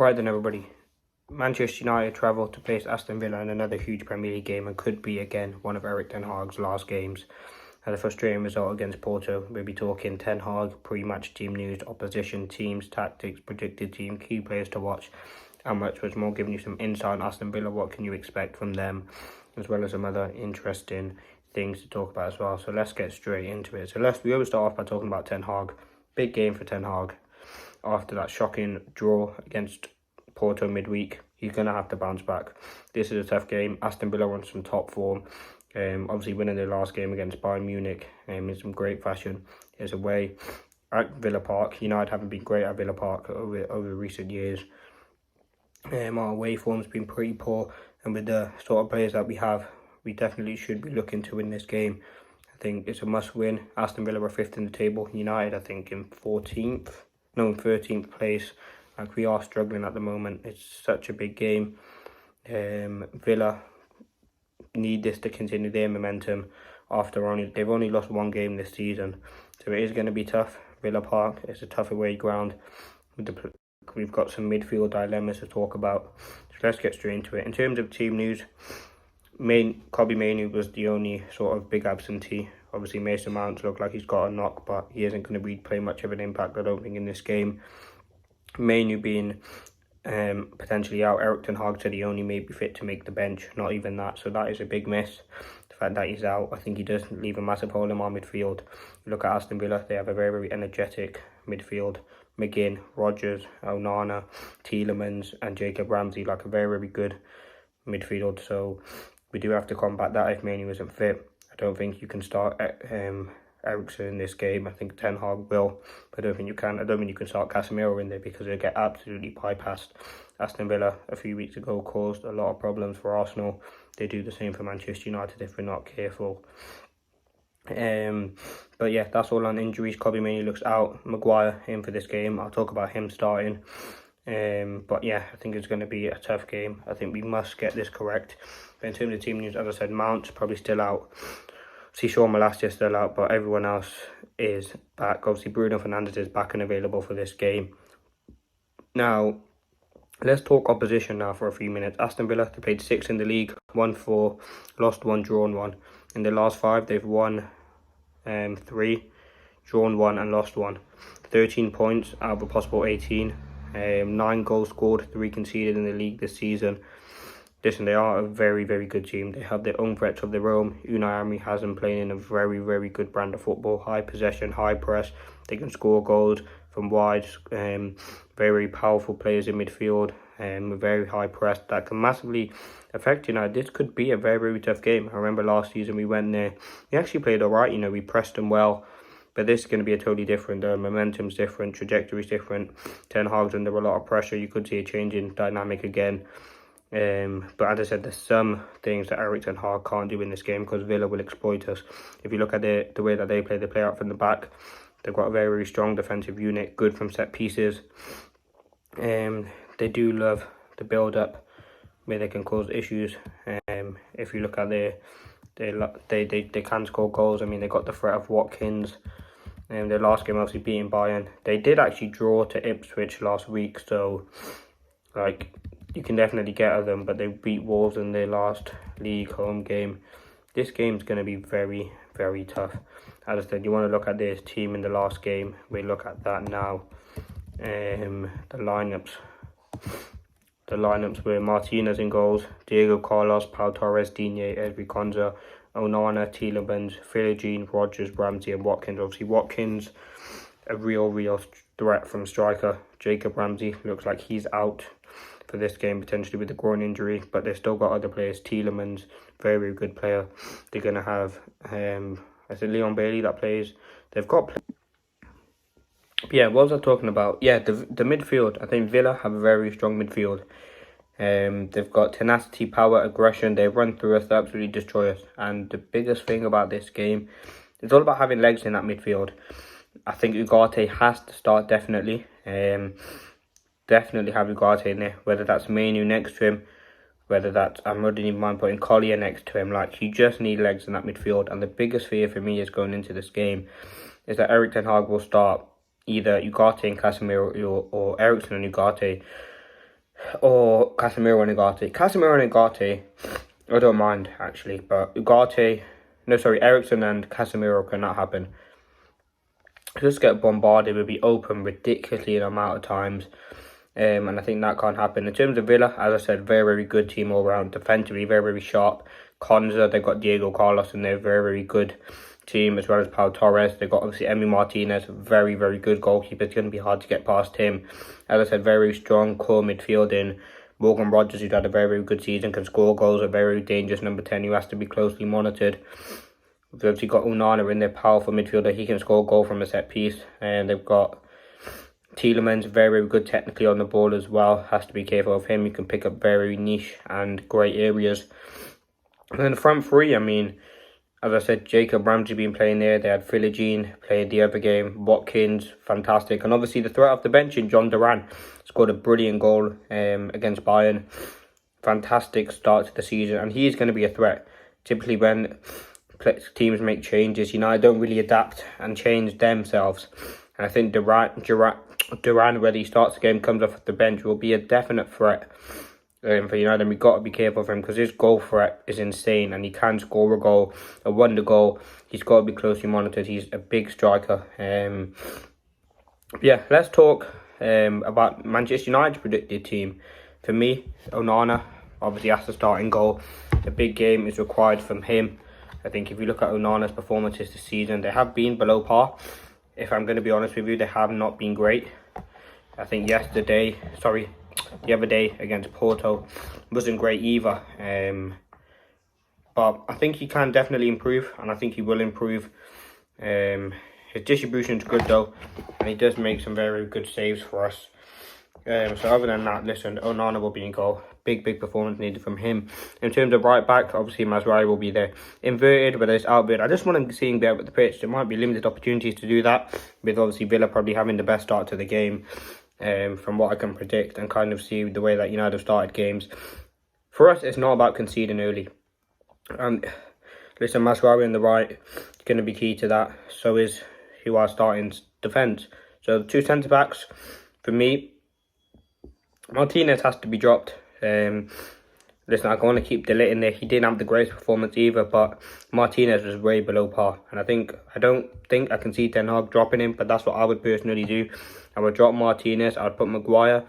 Right then, everybody. Manchester United travel to face Aston Villa in another huge Premier League game and could be again one of Erik ten Hag's last games. Had a frustrating result against Porto. We'll be talking Ten Hag, pre-match team news, opposition teams, tactics, predicted team, key players to watch, and much more, giving you some insight on Aston Villa, what can you expect from them, as well as some other interesting things to talk about as well. So let's get straight into it. So we always start off by talking about Ten Hag. Big game for Ten Hag. After that shocking draw against Porto midweek, he's going to have to bounce back. This is a tough game. Aston Villa on some top form. Obviously winning their last game against Bayern Munich in some great fashion. Is away at Villa Park. United haven't been great at Villa Park over recent years. Our away form's been pretty poor, and with the sort of players that we have, we definitely should be looking to win this game. I think it's a must-win. Aston Villa are 5th in the table. United, I think, in 13th place. Like, we are struggling at the moment. It's such a big game. Villa need this to continue their momentum after they've only lost one game this season, so it is going to be tough. Villa Park is a tough away ground. We've got some midfield dilemmas to talk about, so let's get straight into it. In terms of team news, MAINOO was the only sort of big absentee. Obviously Mason Mount looked like he's got a knock, but he isn't going to play much of an impact, I don't think, in this game. MAINOO being potentially out, Erik ten Hag said he only may be fit to make the bench, not even that, so that is a big miss. The fact that he's out, I think he does leave a massive hole in our midfield. Look at Aston Villa, they have a very, very energetic midfield. McGinn, Rodgers, Onana, Tielemans and Jacob Ramsey, like a very, very good midfield, so we do have to combat that if MAINOO isn't fit. I don't think you can start Eriksen in this game. I think Ten Hag will, but I don't think you can. I don't think you can start Casemiro in there because they'll get absolutely bypassed. Aston Villa a few weeks ago caused a lot of problems for Arsenal. They do the same for Manchester United if we're not careful. But yeah, that's all on injuries. Kobbie Mainoo looks out. Maguire in for this game. I'll talk about him starting. But yeah, I think it's going to be a tough game. I think we must get this correct. But in terms of team news, as I said, Mount's probably still out. See, Sean Malacia's still out, but everyone else is back. Obviously, Bruno Fernandes is back and available for this game. Now, let's talk opposition now for a few minutes. Aston Villa, they played 6 in the league, won 4, lost 1, drawn 1. In the last 5, they've won 3, drawn 1 and lost 1. 13 points out of a possible 18. 9 goals scored, 3 conceded in the league this season. Listen, they are a very, very good team. They have their own threats of their own. Unai Emery has them playing in a very, very good brand of football. High possession, high press. They can score goals from wide. Very powerful players in midfield. Very high press that can massively affect United. This could be a very, very tough game. I remember last season we went there. We actually played all right. You know, we pressed them well. But this is going to be a totally different. Momentum's different. Trajectory's different. Ten Hag's under a lot of pressure. You could see a change in dynamic again. But as I said, there's some things that Erik ten Hag can't do in this game because Villa will exploit us. If you look at the way that they play out from the back. They've got a very, very strong defensive unit, good from set pieces. They do love the build-up where they can cause issues. If you look at they can score goals. I mean, they got the threat of Watkins. Their last game obviously beating Bayern. They did actually draw to Ipswich last week, so like, you can definitely get at them, but they beat Wolves in their last league home game. This game's going to be very, very tough. As I said, you want to look at this team in the last game. We look at that now. The lineups were Martinez in goals, Diego Carlos, Pau Torres, Digne, Ezri Konsa, Onana, Tielemans, Philogene, Rodgers, Ramsey and Watkins. Obviously Watkins, a real threat from striker. Jacob Ramsey looks like he's out for this game, potentially with a groin injury, but they've still got other players. Tielemans, very, very good player. They're going to have, is it Leon Bailey that plays? They've got... Yeah, what was I talking about? Yeah, the midfield. I think Villa have a very strong midfield. They've got tenacity, power, aggression. They run through us, they absolutely destroy us. And the biggest thing about this game, it's all about having legs in that midfield. I think Ugarte has to start, definitely. Definitely have Ugarte in there, whether that's MAINOO next to him, whether that's, I wouldn't even mind putting Collier next to him. Like, you just need legs in that midfield. And the biggest fear for me is going into this game is that Erik ten Hag will start either Ugarte and Casemiro or Eriksen and Ugarte. or Casemiro and Ugarte. Casemiro and Ugarte, I don't mind actually, but Eriksen and Casemiro cannot happen. Just get bombarded, will be open ridiculously in amount of times. And I think that can't happen. In terms of Villa, as I said, very, very good team all round. Defensively, very, very sharp. Konza, they've got Diego Carlos, and they're a very, very good team, as well as Pau Torres. They've got obviously Martinez, very, very good goalkeeper. It's going to be hard to get past him. As I said, very strong core midfield in Morgan Rogers, who's had a very, very good season, can score goals, a very dangerous number 10 who has to be closely monitored. We've obviously got Onana in their powerful midfielder. He can score a goal from a set piece. And they've got Tielemans, very, very good technically on the ball as well. Has to be careful of him. He can pick up very niche and great areas. And then the front three, I mean, as I said, Jacob Ramsey been playing there. They had Philogene played the other game. Watkins, fantastic. And obviously the threat off the bench in John Duran scored a brilliant goal against Bayern. Fantastic start to the season. And he's going to be a threat. Typically when teams make changes, United don't really adapt and change themselves. And I think Duran, whether he starts the game, comes off the bench, will be a definite threat for United. And we've got to be careful of him because his goal threat is insane and he can score a goal, a wonder goal. He's got to be closely monitored. He's a big striker. Yeah, let's talk about Manchester United's predicted team. For me, Onana obviously has to start in goal. A big game is required from him. I think if you look at Onana's performances this season, they have been below par. If I'm going to be honest with you, they have not been great. I think the other day against Porto wasn't great either. But I think he can definitely improve, and I think he will improve. His distribution is good though, and he does make some very good saves for us. So other than that, listen, Onana will be in goal. Big performance needed from him. In terms of right back, obviously Mazraoui will be there. Inverted, whether it's outward, I just want to see him get up at the pitch. There might be limited opportunities to do that, with obviously Villa probably having the best start to the game, from what I can predict, and kind of see the way that United have started games. For us, it's not about conceding early. And listen, Mazraoui on the right is going to be key to that. So is who are starting defence. So the two centre backs, for me, Martinez has to be dropped. Listen, I want to keep De Ligt in there. He didn't have the greatest performance either, but Martinez was way below par. And I don't think I can see Ten Hag dropping him, but that's what I would personally do. I would drop Martinez. I would put Maguire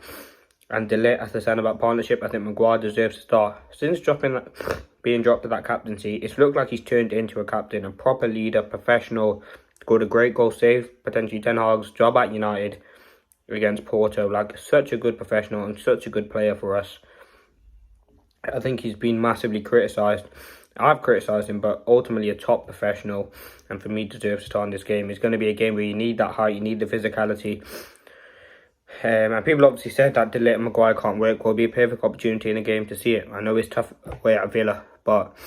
and De Ligt as the centre-back partnership. I think Maguire deserves to start. Since being dropped to that captaincy, it's looked like he's turned into a captain, a proper leader, professional, scored a great goal, saved potentially Ten Hag's job at United against Porto. Like, such a good professional and such a good player for us. I think he's been massively criticised. I've criticised him, but ultimately a top professional, and for me deserves to start in this game. It's going to be a game where you need that height, you need the physicality. And people obviously said that De Ligt and Maguire can't work. Will be a perfect opportunity in the game to see it. I know it's tough away at Villa, but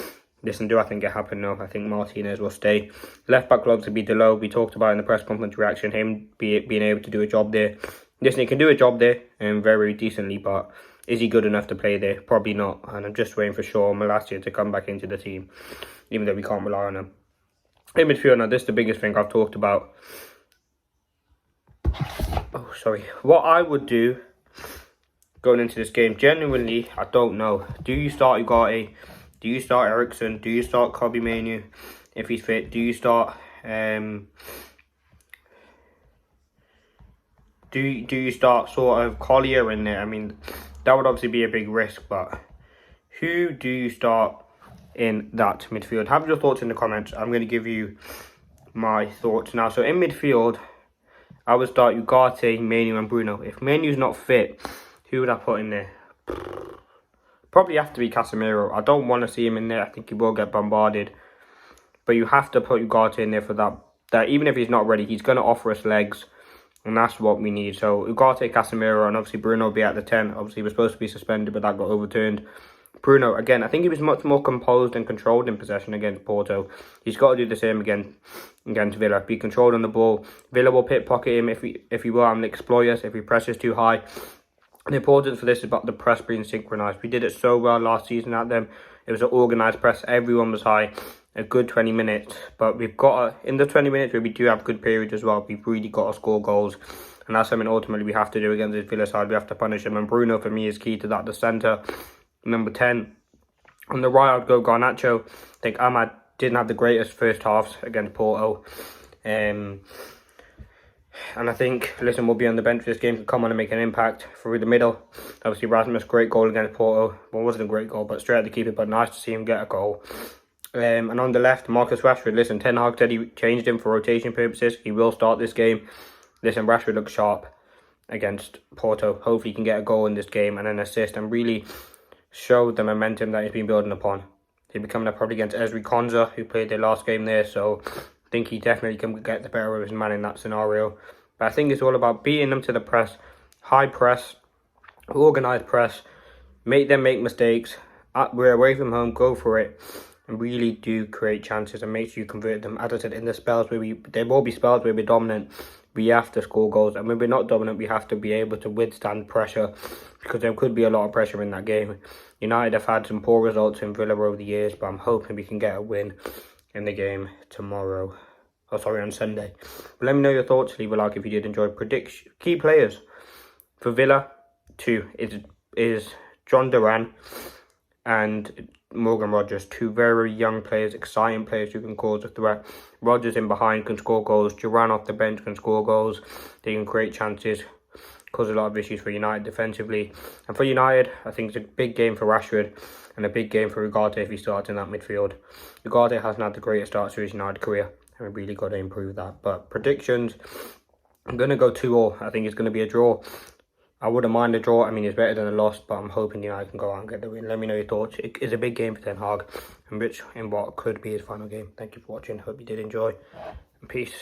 listen, do I think it happened? No, I think Martinez will stay. Left back will obviously be Delo. We talked about in the press conference reaction, him being able to do a job there. Listen, he can do a job there very decently, but is he good enough to play there? Probably not. And I'm just waiting for Shaw Malacia to come back into the team, even though we can't rely on him. In midfield, now this is the biggest thing I've talked about. What I would do going into this game, genuinely, I don't know. Do you start Ugarte? Do you start Eriksen? Do you start Kobbie Mainoo if he's fit? Do you start do you start sort of Collier in there? I mean, that would obviously be a big risk, but who do you start in that midfield? Have your thoughts in the comments. I'm going to give you my thoughts now. So in midfield, I would start Ugarte, Mainoo and Bruno. If Mainoo's not fit, who would I put in there? Probably have to be Casemiro. I don't want to see him in there. I think he will get bombarded. But you have to put Ugarte in there for that. Even if he's not ready, he's going to offer us legs. And that's what we need. So Ugarte, Casemiro, and obviously Bruno will be at the 10. Obviously he was supposed to be suspended, but that got overturned. Bruno, again, I think he was much more composed and controlled in possession against Porto. He's got to do the same again against Villa. Be controlled on the ball. Villa will pickpocket him if he will and exploit us if he presses too high. The importance for this is about the press being synchronised. We did it so well last season at them. It was an organised press. Everyone was high. A good 20 minutes. But we've got in the 20 minutes where we do have good periods as well, we've really got to score goals. And that's something ultimately we have to do against this Villa side. We have to punish them. And Bruno, for me, is key to that. The centre, number 10. On the right, I'd go Garnacho. I think Ahmad didn't have the greatest first halves against Porto. And I think, listen, we'll be on the bench for this game to come on and make an impact through the middle. Obviously, Rasmus, great goal against Porto. Well, it wasn't a great goal, but straight at the keeper, but nice to see him get a goal. And on the left, Marcus Rashford. Listen, Ten Hag said he changed him for rotation purposes. He will start this game. Listen, Rashford looks sharp against Porto. Hopefully he can get a goal in this game and an assist and really show the momentum that he's been building upon. He'll be coming up probably against Ezri Konsa, who played their last game there, so I think he definitely can get the better of his man in that scenario. But I think it's all about beating them to the press, high press, organised press, make them make mistakes. We're away from home, go for it, and really do create chances and make sure you convert them. As I said, in the spells where there will be spells where we're dominant, we have to score goals, and when we're not dominant, we have to be able to withstand pressure, because there could be a lot of pressure in that game. United have had some poor results in Villa over the years, but I'm hoping we can get a win in the game tomorrow. On Sunday. But let me know your thoughts. Leave a like if you did enjoy. Prediction key players for Villa 2 is John Duran and Morgan Rogers. 2 very young players, exciting players who can cause a threat. Rogers in behind can score goals. Duran off the bench can score goals. They can create chances, cause a lot of issues for United defensively. And for United, I think it's a big game for Rashford and a big game for Ugarte if he starts in that midfield. Ugarte hasn't had the greatest start to his United career, and we've really got to improve that. But predictions, I'm going to go 2-2. I think it's going to be a draw. I wouldn't mind a draw. I mean, it's better than a loss, but I'm hoping United can go out and get the win. Let me know your thoughts. It is a big game for Ten Hag, and Rich in what could be his final game. Thank you for watching. Hope you did enjoy. And peace.